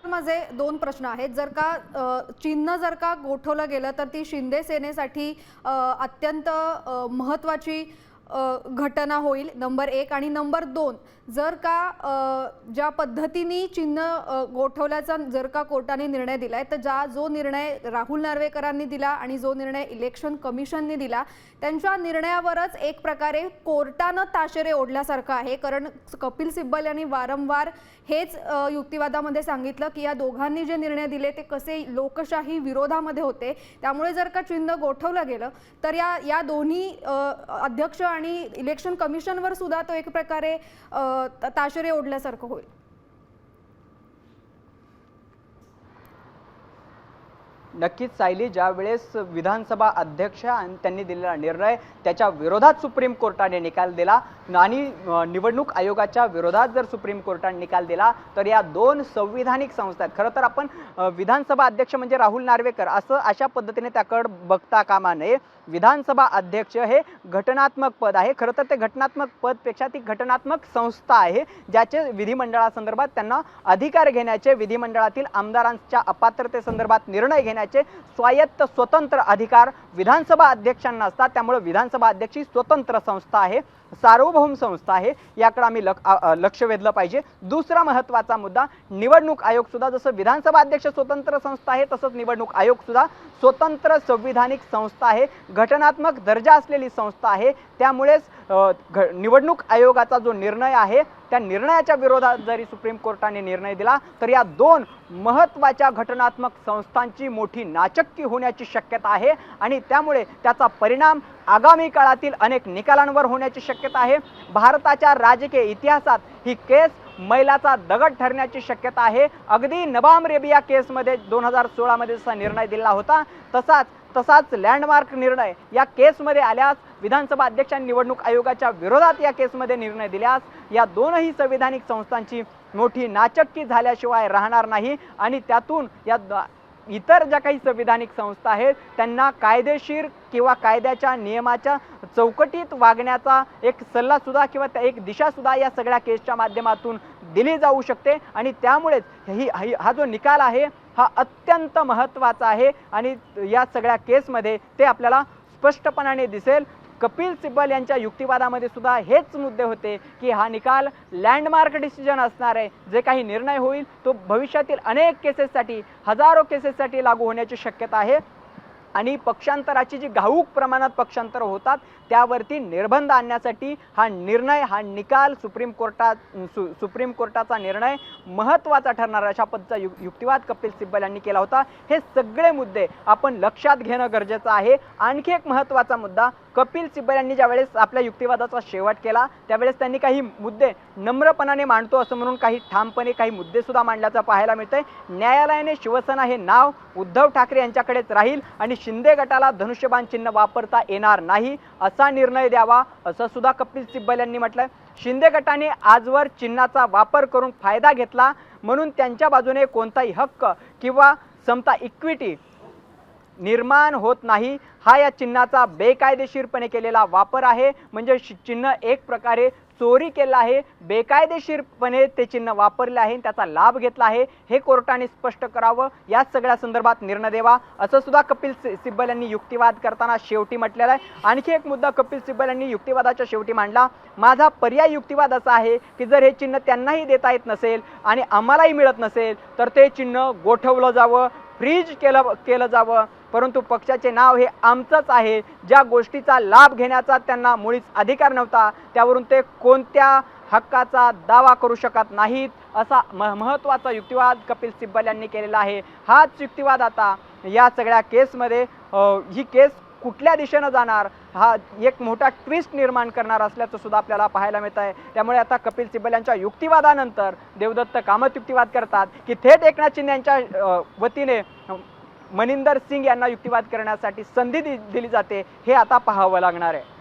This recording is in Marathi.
माझे दोन प्रश्न आहेत. जर का चिन्ह जर का गोठवलं गेलं तर ती शिंदे सेनेसाठी अत्यंत महत्त्वाची घटना होईल, नंबर 1. आणि नंबर 2, जर का ज्या पद्धतीने चिन्ह गोठवल्याचा जर का कोर्टाने निर्णय दिलाय, तर जो निर्णय राहुल नार्वेकरांनी दिला आणि जो निर्णय इलेक्शन कमिशनने दिला, त्यांच्या निर्णयावरच एक प्रकारे कोर्टानं ताशेरे ओढल्यासारखं आहे. कारण कपिल सिब्बल यांनी वारंवार हेच युक्तिवादामध्ये सांगितलं की या दोघांनी जे निर्णय दिले ते कसे लोकशाही विरोधामध्ये होते. त्यामुळे जर का चिन्ह गोठवलं गेलं तर या दोन्ही अध्यक्ष आणि इलेक्शन कमिशनवर सुद्धा तो एक प्रकारे ताशेरे ओढल्यासारखं होईल. नक्कीच सायली, ज्या वेळेस विधानसभा अध्यक्ष आणि त्यांनी दिलेला निर्णय त्याच्या विरोधात सुप्रीम कोर्टाने निकाल दिला आणि निवडणूक आयोगाच्या विरोधात जर सुप्रीम कोर्टाने निकाल दिला तर या दोन संविधानिक संस्था आहेत. खरं तर आपण विधानसभा अध्यक्ष म्हणजे राहुल नार्वेकर असं अशा पद्धतीने त्याकडे बघता कामा नये. विधानसभा अध्यक्ष हे घटनात्मक पद आहे. खरं तर ते घटनात्मक पदपेक्षा ती घटनात्मक संस्था आहे, ज्याचे विधिमंडळासंदर्भात त्यांना अधिकार घेण्याचे, विधिमंडळातील आमदारांच्या अपात्रतेसंदर्भात निर्णय घेण्याचे स्वायत्त स्वतंत्र अधिकार विधानसभा अध्यक्षांना असतात. त्यामुळे विधानसभा अध्यक्ष ही स्वतंत्र संस्था आहे, सार्वभौम संस्था आहे. याकडे आम्ही लक्ष वेधलं पाहिजे. दुसरा महत्त्वाचा मुद्दा, निवडणूक आयोग सुद्धा जसं विधानसभा अध्यक्ष स्वतंत्र संस्था आहे तसंच निवडणूक आयोग सुद्धा स्वतंत्र संविधानिक संस्था आहे, घटनात्मक दर्जा असलेली संस्था आहे. त्यामुळेच निवडणूक आयोगाचा जो निर्णय आहे त्या निर्णयाच्या विरोधात जरी सुप्रीम कोर्टाने निर्णय दिला तर या दोन महत्त्वाच्या घटनात्मक संस्थांची मोठी नाचक्की होण्याची शक्यता आहे आणि त्यामुळे त्याचा परिणाम आगामी काळातील अनेक निकालांवर होण्याची शक्यता आहे. भारताच्या राजकीय इतिहासात ही केस मैलाचा दगड ठरण्याची शक्यता आहे. अगदी नबाम रेबिया केसमध्ये 2016 मध्ये जसा निर्णय दिला होता तसाच लँडमार्क निर्णय या केसमध्ये आल्यास, विधानसभा अध्यक्ष आणि निवडणूक आयोगाच्या विरोधात या केसमध्ये निर्णय दिल्यास या दोनही संविधानिक संस्थांची मोठी नाचक्की झाल्याशिवाय राहणार नाही आणि त्यातून या इतर ज्या काही संविधानिक संस्था आहेत त्यांना कायदेशीर किंवा कायद्याच्या नियमाच्या चौकटीत वागण्याचा एक सल्ला सुद्धा किंवा एक दिशा सुद्धा या सगळ्या केसच्या माध्यमातून दिली जाऊ शकते. आणि त्यामुळेच हा जो निकाल आहे हा अत्यंत महत्त्वाचा आहे आणि या सगळ्या केसमध्ये ते आपल्याला स्पष्टपणाने दिसेल. कपिल सिब्बल यांच्या युक्तिवादामध्ये सुद्धा हेच मुद्दे होते की हा निकाल लँडमार्क डिसिजन असणार आहे. जे काही निर्णय होईल तो भविष्यातील अनेक केसेससाठी, हजारो केसेससाठी लागू होण्याची शक्यता आहे आणि पक्षांतराची जी घाऊक प्रमाणात पक्षांतर होतात त्यावरती निर्बंध आणण्यासाठी हा निकाल सुप्रीम कोर्टाचा निर्णय महत्त्वाचा ठरणार अशा पद्धतीचा युक्तिवाद कपिल सिब्बल यांनी केला होता. हे सगळे मुद्दे आपण लक्षात घेणं गरजेचं आहे. आणखी एक महत्त्वाचा मुद्दा, कपिल सिब्बल यांनी ज्यावेळेस आपल्या युक्तिवादाचा शेवट केला त्यावेळेस त्यांनी काही मुद्दे नम्रपणाने मांडतो असं म्हणून काही ठामपणे काही मुद्दे सुद्धा मांडल्याचं पाहायला मिळतंय. न्यायालयाने शिवसेना हे नाव उद्धव ठाकरे यांच्याकडेच राहील आणि शिंदे गटाला धनुष्यबाण चिन्ह वापरता येणार नाही असा निर्णय द्यावा असं सुद्धा कपिल सिब्बल यांनी म्हटलंय. शिंदे गटाने आजवर चिन्हाचा वापर करून फायदा घेतला म्हणून त्यांच्या बाजूने कोणताही हक्क किंवा समता इक्विटी निर्माण होत नाही. हा या चिन्हाचा बेकायदेशीरपणे केलेला वापर आहे. म्हणजे चिन्ह एक प्रकारे चोरी केला आहे, बेकायदेशीरपणे ते चिन्ह वापरले आहे, त्याचा लाभ घेतला आहे, हे कोर्टाने स्पष्ट करावं. या सगळ्या संदर्भात निर्णय द्यावा असं सुद्धा कपिल सिब्बल यांनी युक्तिवाद करताना शेवटी म्हटलेलं आहे. आणखी एक मुद्दा कपिल सिब्बल यांनी युक्तिवादाच्या शेवटी मांडला. माझा पर्याय युक्तिवाद असा आहे की जर हे चिन्ह त्यांनाही देता येत नसेल आणि आम्हालाही मिळत नसेल तर ते चिन्ह गोठवलं जावं, फ्रीज केलं जावं. परंतु पक्षाचे नाव हे आमचंच आहे. ज्या गोष्टीचा लाभ घेण्याचा त्यांना मुळीच अधिकार नव्हता त्यावरून ते कोणत्या हक्काचा दावा करू शकत नाहीत असा महत्त्वाचा युक्तिवाद कपिल सिब्बल यांनी केलेला आहे. हाच युक्तिवाद आता या सगळ्या केसमध्ये ही केस कुठल्या दिशेनं जाणार हा एक मोठा ट्विस्ट निर्माण करणार असल्याचं सुद्धा आपल्याला पाहायला मिळत आहे. त्यामुळे आता कपिल सिब्बल यांच्या युक्तिवादानंतर देवदत्त कामत युक्तिवाद करतात की थेट एकनाथ शिंदे यांच्या वतीने मनिंदर सिंग यांना युक्तिवाद करण्यासाठी संधी दिली जाते. हे आता पाहावं लागणार आहे.